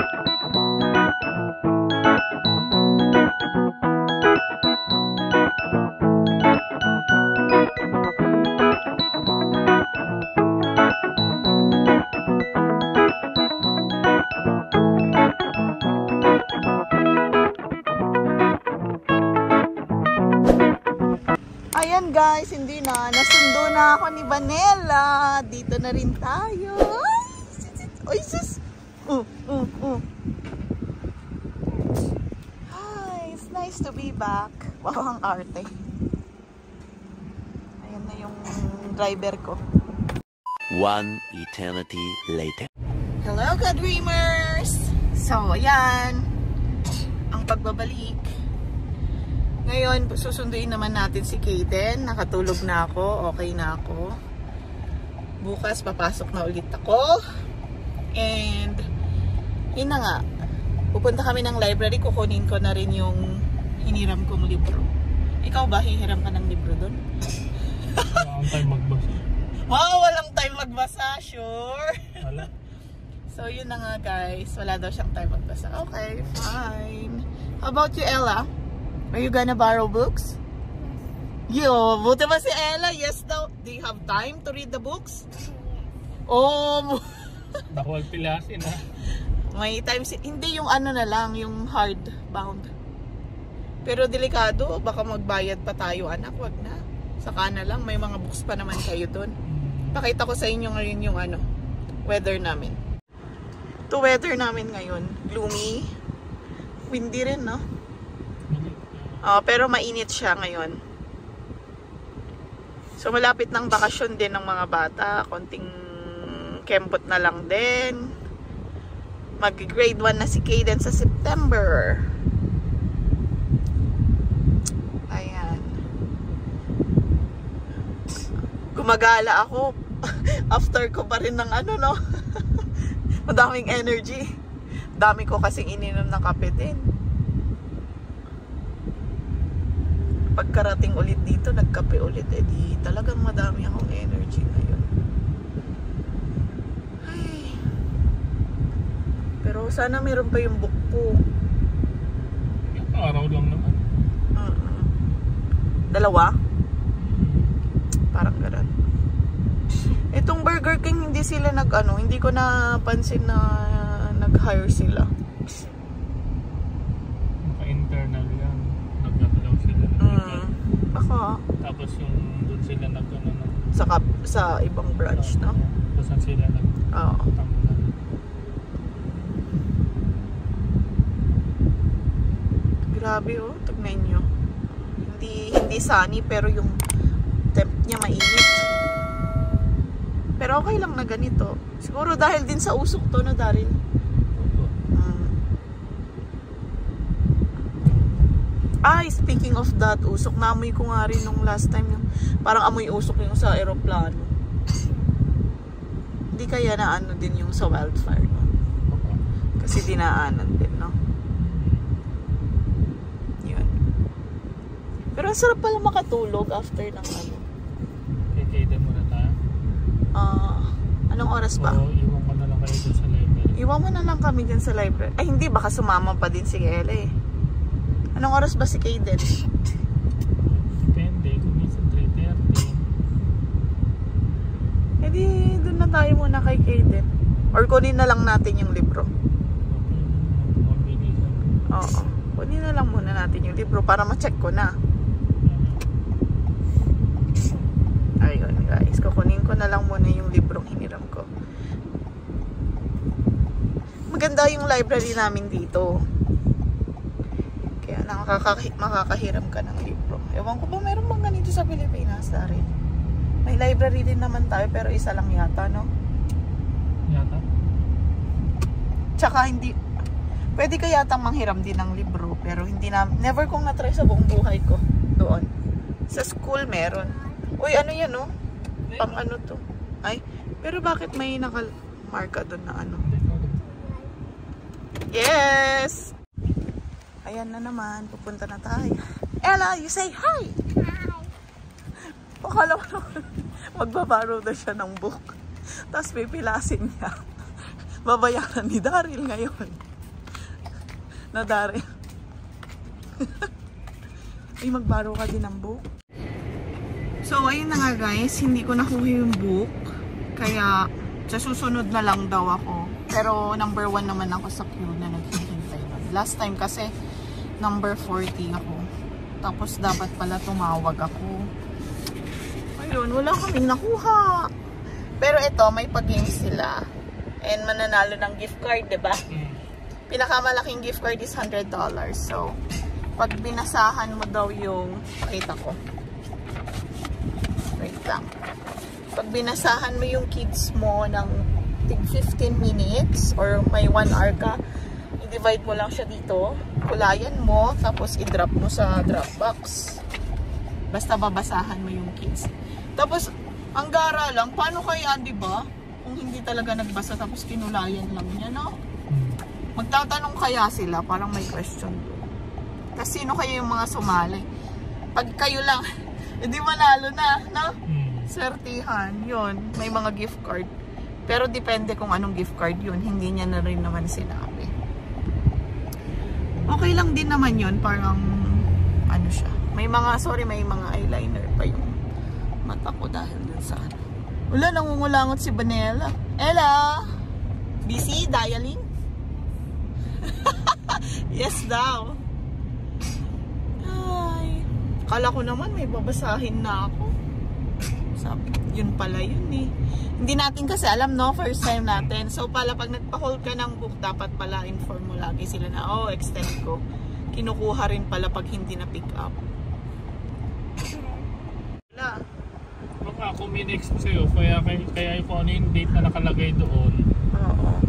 Ayan guys, hindi na. Nasundo na ako ni Vanella. Dito na rin tayo. Ay, sus! Hi, it's nice to be back. Wow, ang arte. Ayan na yung driver ko. One eternity later. Hello, ka-dreamers! So, ayan. Ang pagbabalik. Ngayon, susunduin naman natin si Kaden. Nakatulog na ako. Okay na ako. Bukas, papasok na ulit ako. And, yun na nga. Pupunta kami ng library. Kukunin ko na rin yung hiniram kong libro. Ikaw ba, hihiram ka ng libro doon? Walang time magbasa. Wow, walang time magbasa. Sure. Wala. So, yun na nga guys. Wala daw siyang time magbasa. Okay, fine. How about you, Ella? Are you gonna borrow books? Yo, buti ba si Ella? Yes daw. Do you have time to read the books? Oh, Nakuwag pilasin ha. may time hindi yung ano na lang, yung hardbound. Pero delikado, baka magbayad pa tayo anak, wag na. Saka na lang, may mga books pa naman kayo doon. Pakita ko sa inyo ngayon yung ano, weather namin. To weather namin ngayon, gloomy. Windy rin, no? Pero mainit siya ngayon. So malapit ng bakasyon din ng mga bata. Konting kempot na lang din. Mag-grade 1 na si Kaden sa September. Ayan. Gumagala ako. After ko pa rin ng ano, no? Madaming energy. Dami ko kasing ininom ng kape din. Pagkarating ulit dito, nagkape ulit. Eh di talagang madami akong energy ngayon. Ay. Pero sana meron pa yung book po. Araw lang naman. Dalawa? Parang gano'n. Itong Burger King, hindi sila nag-ano. Hindi ko napansin na nag-hire sila. Naka-internal yan. Nag-upload sila. Baka. Tapos yung doon sila nag-ano na. Sa ibang branch, no? Tapos saan sila nag-tambulan. Grabe oh, tignan nyo. Hindi sunny pero yung temp niya mainit. Pero okay lang na ganito. Siguro dahil din sa usok to, no, Daryl? Ay, speaking of that, usok, naamoy ko nga rin nung last time yung parang amoy usok yung sa aeroplano. Hindi kaya na ano din yung sa wildfire, no? Kasi dinaanan din, no? Yun. Pero ang sarap pala makatulog after ng ano. Kaya muna tayo. Anong oras ba? O iwan ko na lang kayo dun sa library. Iwan mo na lang kami dyan sa library. Ay hindi, baka sumama pa din si Ella eh. Anong oras ba si Kaden? Depende, kung minsan 3:30. Eh di, dun na tayo muna kay Kaden. Or kunin na lang natin yung libro. Oo. Kunin na lang muna natin yung libro para ma-check ko na. Ayun guys, kukunin ko na lang muna yung librong hiniram ko. Maganda yung library namin dito. Kaya makakahiram ka ng libro. Ewan ko ba meron bang ganito sa Pilipinas, Daryl? May library din naman tayo pero isa lang yata, no? Yata? Tsaka hindi, pwede ka yatang manghiram din ng libro pero hindi na, never kong na-try sa buong buhay ko doon. Sa school meron. Uy, ano yan, no? Pang ano to? Ay, pero bakit may nakamarka doon na ano? Yes! Ayan na naman, pupunta na tayo. Ella, you say hi! Hi! Pakala ko magbabaro na siya ng book. Tapos pipilasin niya. Babayaran ni Daryl ngayon. Nadari. Ay, magbaro ka din ng book. So, ayun na nga guys. Hindi ko nakuha yung book. Kaya, sa susunod na lang daw ako. Pero, number 1 naman ako sa queue na naghihintay. Last time kasi, number 40 ako. Tapos, dapat pala tumawag ako. Ayun, wala kaming nakuha. Pero ito, may pag-games sila. And mananalo ng gift card, diba? Pinakamalaking gift card is $100. So, pag binasahan mo daw yung, pakita ko. Wait lang. Pag binasahan mo yung kids mo ng 15 minutes or may 1 hour ka, i-divide mo lang siya dito. Kulayan mo, tapos i-drop mo sa Dropbox. Basta babasahan mo yung kids. Tapos, ang gara lang, paano kaya, diba? Kung hindi talaga nagbasa, tapos kinulayan lang niya, no? Magtatanong kaya sila, parang may question doon. Kasi sino kayo yung mga sumali? Pag kayo lang, hindi manalo na, no? Swertihan, yun. May mga gift card. Pero depende kung anong gift card yun. Hindi niya na rin naman sinabi. Okay lang din naman yun. Parang, ano siya. May mga, may mga eyeliner pa yung mata ko dahil dun sa ano. Wala, nangungulangot si Vanella. Ella! Busy? Dialing? Yes daw. Ay. Kala ko naman may babasahin na ako. Sabi, yun pala yun eh. Hindi natin kasi alam, no? First time natin. So pala pag nagpa-hold ka ng book, dapat pala inform mo lagi sila na, oh, extend ko. Kinukuha rin pala pag hindi na pick up. Wala. Baka ako min-ex ko sa'yo, kaya kung ano yung date na nakalagay doon,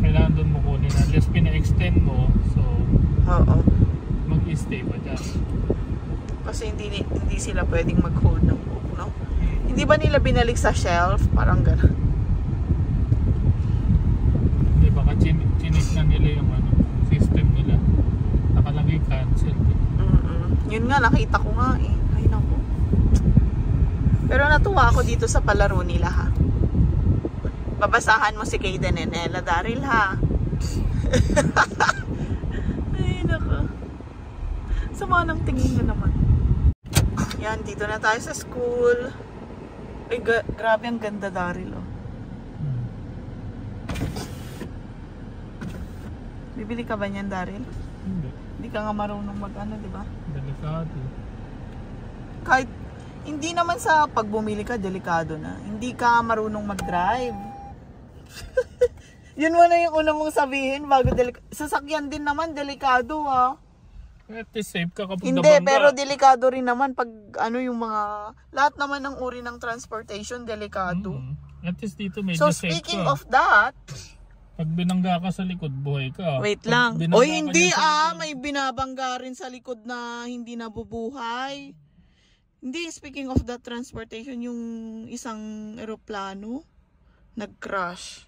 kailangan doon mo kunin. Unless pina-extend mo, so mag-stay pa dyan. Kasi hindi sila pwedeng mag-hold ng book, no? Hindi ba nila binalik sa shelf? Parang gano'n. Hindi, baka chinik na nila yung ano, system nila. Nakalagay cancel. Yun nga, nakita ko nga eh. Ay, naku. Pero natuwa ako dito sa palaro nila, ha? Babasahan mo si Kaden and Ella Daryl, ha? Ay, naku. Sama ng tingin na naman. Yan, dito na tayo sa school. Ay, grabe ang ganda, Daryl, oh. Bibili ka ba niyan, Daryl? Hindi. Hindi ka nga marunong mag-ano, di ba? Delikado. Kahit, hindi naman sa pag bumili ka, delikado na. Hindi ka marunong mag-drive. Yun mo na yung una mong sabihin bago sasakyan din naman, delikado, ha? At least safe ka kapag hindi, nabangga. pero delikado rin naman pag ano yung mga, lahat naman ng uri ng transportation, delikado. At least dito medyo So safe speaking ka. of that, pag binangga ka sa likod, buhay ka. wait Pag lang. binangga Oy, ka hindi dyan sa likod, may binabangga rin sa likod na hindi nabubuhay. Hindi, speaking of that transportation, yung isang eroplano, nag-crash.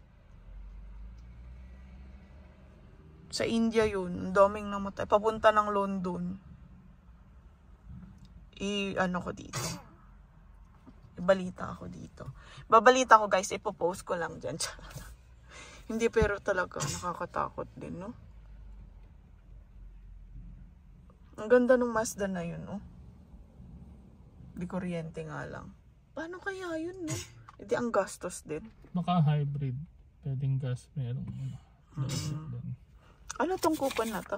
Sa India yun, daming namatay. Papunta ng London. Ano ko dito. Ibalita ako dito. Babalita ko guys, ipopost ko lang dyan. Hindi, pero talaga nakakatakot din, no? Ang ganda ng Mazda na yun, no? Di kuryente nga lang. Paano kaya yun, no? Hindi, ang gastos din. Baka hybrid. Pwedeng gas, merong Ano tong coupon na to?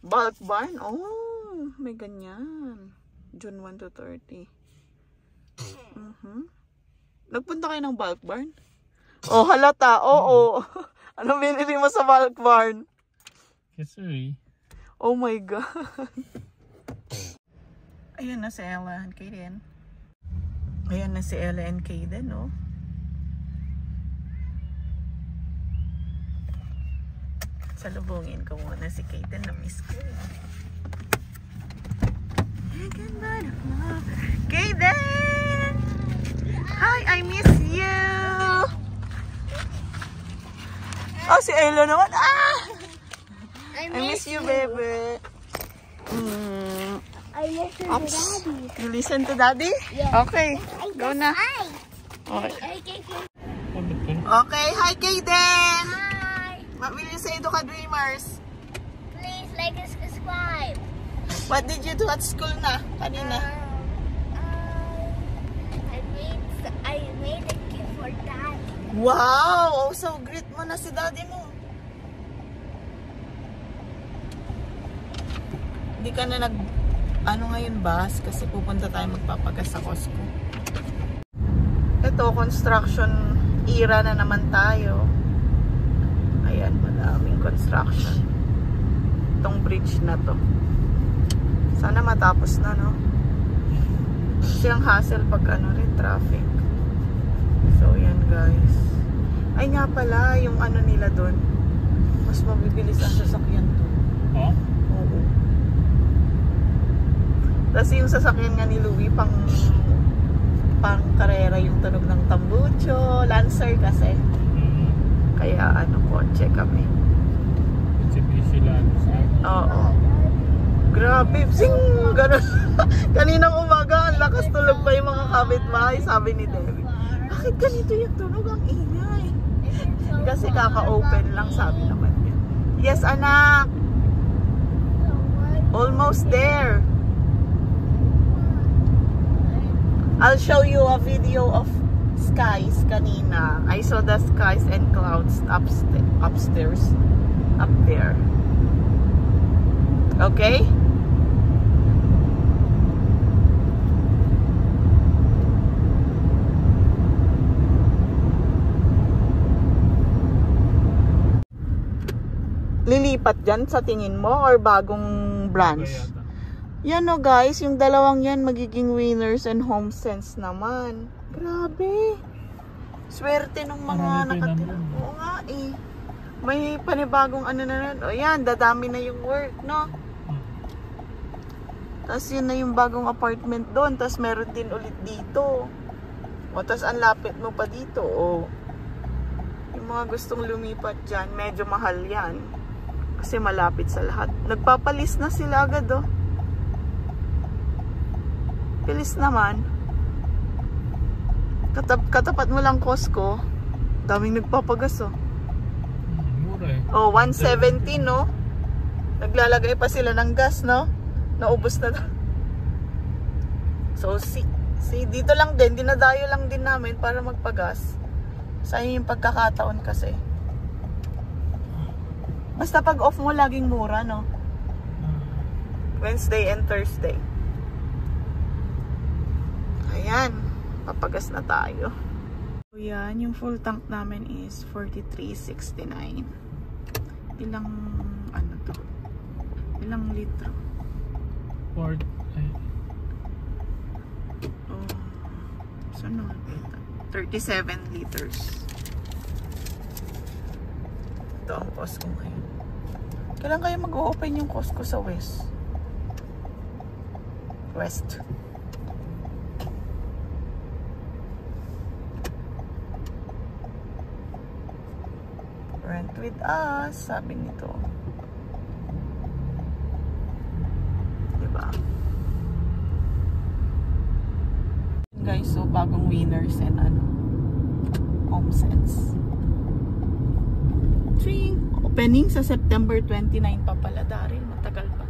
Bulk barn? Oh, may ganyan. June 1 to 30. Nagpunta kayo ng bulk barn? Oh, halata. Oo. Ano binili mo sa bulk barn? Kasi Oh my God. Ayan na si Ella and Kaden. Ayan na si Ella and Kaden, no? Salubungin ko muna si Kaden, na miss ko. Kaden! Hi, I miss you! Oh, si Ella naman. Ah! I miss you, baby. I listen to Daddy. You listen to Daddy? Yeah. Okay, go na. Okay. Okay, hi Kaden! Hi. What will you say to ka-dreamers? like and subscribe. What did you do at school na kanina? I made a gift for Dad. Wow! Oh, so greet mo na si daddy mo. Hindi ka na ngayon bus kasi pupunta tayo magpapagas sa Costco. Ito, construction era na naman tayo. Ayan, madaming construction. Itong bridge na to. Sana matapos na, no? Siyang hassle pag rin, traffic. So, yan guys. Ay nga pala, yung nila doon. Mas mabibilis ang sasakyan doon. Oh? Oo. Tapos yung sasakyan nga ni Louie, pang karera yung tunog ng tambucho. Lancer kasi. Kaya kotse kami. Mitsubishi Lancer. Oo. Grabe, sing gano'n. Kaninang umaga, ang lakas tulog pa yung mga kapitbahay, sabi ni Debbie. Bakit ganito yung tunog? Ang ingay. Kasi kaka-open lang, sabi naman niya. Yes, anak. Almost there. I'll show you a video of skies kanina. I saw the skies and clouds upstairs. Up there. Okay? Lilipat dyan sa tingin mo or bagong branch? Yan o guys, yung dalawang yan magiging winners and home sense naman. Grabe. Swerte ng mga nakatira. Oo nga eh. May panibagong na rin. O yan, dadami na yung work, no? Tapos yun na yung bagong apartment doon. Tapos meron din ulit dito. O tapos ang lapit mo pa dito. O yung mga gustong lumipat dyan, medyo mahal yan. Kasi malapit sa lahat. Nagpapalis na sila agad, oh. Bilis naman. Katapat mo lang Costco. Daming nagpapagas, oh. Mura eh. Oh, 170, no? Naglalagay pa sila ng gas, no? Naubos na. So, see, dito lang din. Dinadayo lang din namin para magpagas. Sayang yung pagkakataon kasi. Basta pag off mo, laging mura, no? Wednesday and Thursday. Ayan. Papagas na tayo. So, yan. Yung full tank namin is 43.69. Ilang, to? Ilang litro? Oh. Saan nakakita? 37 liters. Ito ang Costco ngayon. Kailan kayo mag-open yung Costco sa West? Rent with us, sabi nito. Diba? Guys, so bagong winners and home sense. Opening sa September 29 pa pala, Daryl. Matagal pa.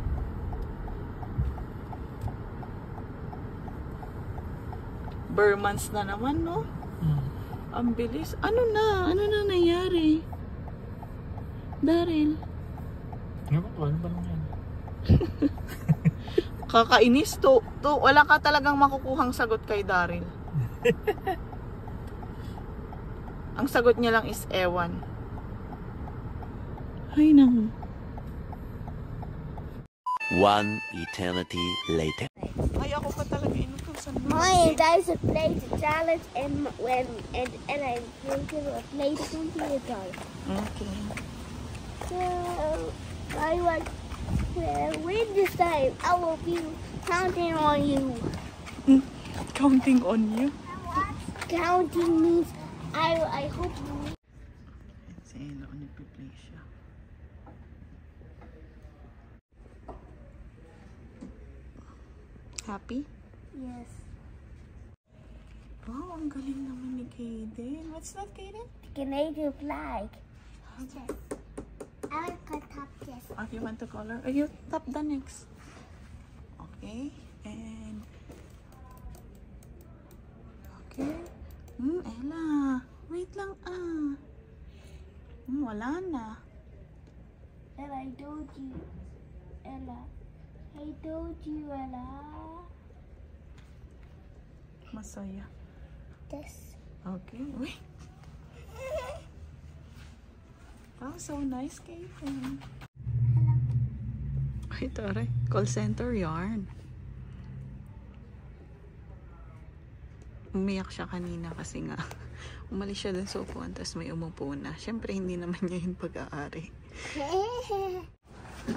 Burmans na naman, no? Ang bilis. Ano na nangyari? Daryl. Ano ba nangyari? Kakainis to. Wala ka talagang makukuhang sagot kay Daryl. Ang sagot niya lang is ewan. Ay, naku. One eternity later. Ay, ako pa talaga inutusan mo. My guys have played the challenge and I'm going to play the computer. Okay. So I want to win this time. I will be counting on you. Counting on you? Counting means I hope you win. Sino nagpi-play siya? Happy? Yes. Wow, ang galing naman ni Kaden. What's that, Kaden? Canadian flag. I want to top this. You want to color? You tap the next. Okay. And okay. Ella. Wait lang wala na. And I told you, Ella. I told you, Ella. Masaya. This. Okay. Wait. Oh, so nice, Kaiten. Ay, taray. Call center yarn. Umiyak siya kanina kasi nga umalis siya dun sa upuan tapos may umupo na. Siyempre, hindi naman niya yung pag-aari.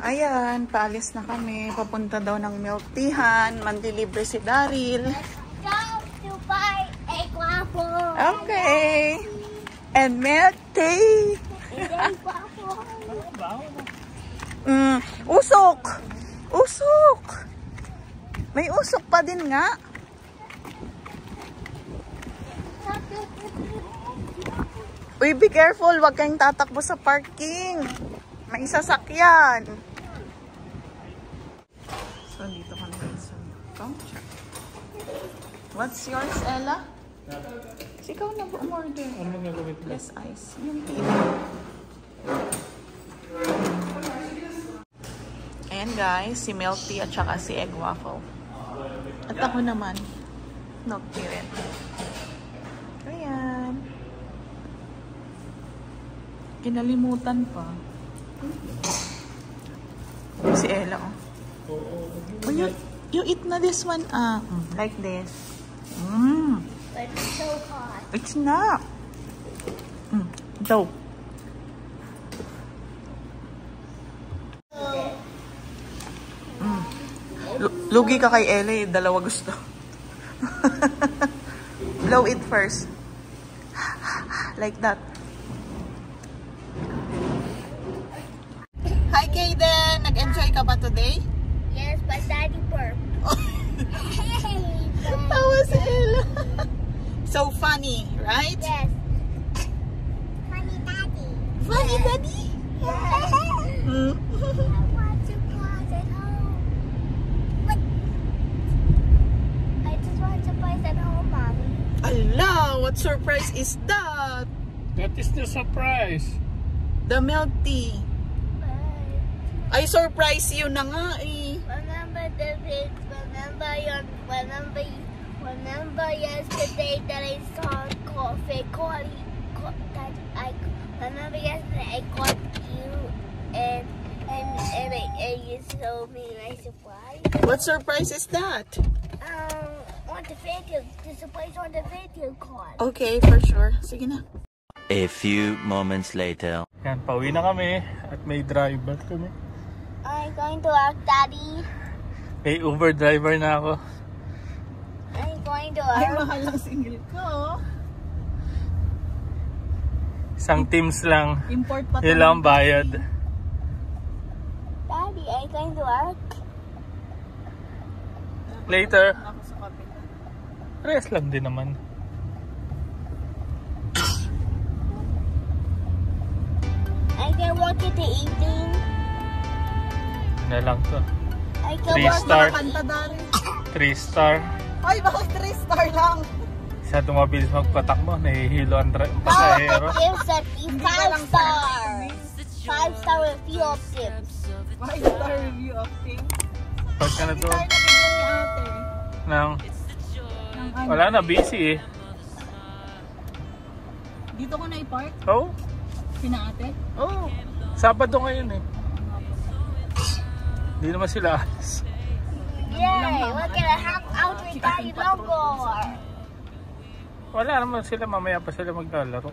Ayan, paalis na kami. Papunta daw ng milk teahan. Mandilibre si Daryl. Go to buy a waffle. Okay. And milk tea. Usok! Usok! May usok pa din nga. Uy, be careful. Huwag kayong tatakbo sa parking. May sasakyan. So, dito kami sa counter. What's yours, Ella? Ikaw na ba umorder? Ano gagawin ko? Less ice. Yung tea. Ayan guys, si milk tea at saka si egg waffle. At ako naman, milk tea rin. Ayan. Kinalimutan pa. Si Ella, oh. Oh, you eat na this one, like this. But it's so hot. It's not. Dope. Lugi ka kay Ella, dalawa gusto. Blow it first. Like that. Hi, Kaden! Nag-enjoy ka ba today? Yes, but Daddy burped. Tawa si Ella. So funny, right? Yes. Funny Daddy. Funny, Daddy? I want surprise at home. What? I just want surprise at home, Mommy. Allah, what surprise is that? That is the surprise. The milk tea. I surprise you na nga eh. Remember the vid? Remember yesterday that I saw coffee that remember yesterday I caught you and you showed me my surprise. What surprise is that? On the video, the surprise on the video call. Okay, for sure. Sige na. A few moments later. Yan, pauwi na kami at may driver kami. I'm going to work, Daddy. May Uber driver na ako. I'm going to Ay, work. mahal ang single ko. Isang teams lang. Import pa Yun lang ang bayad. Daddy, I'm going to work. Later. Ako sa kapit. Rest lang din naman. I can work in the evening. Na lang to. I can 3 work star. Kanta dari. 3 star. Ay, bakit 3 star lang? Masyado mabilis magpatakbo. Nahihilo ang pasahero. Gives at 5 stars. 5 star review of tips. 5 star review of things. Pagka na to. Tayo nabigyan ni ate. Nang, Ano? wala na, busy eh. Dito ko na i-park? Oh, Sina ate? oh. Sabado ngayon eh. Hindi naman sila alis. Yay! We're gonna hang out with Daddy longer. Wala naman sila, mamaya pa sila maglalaro.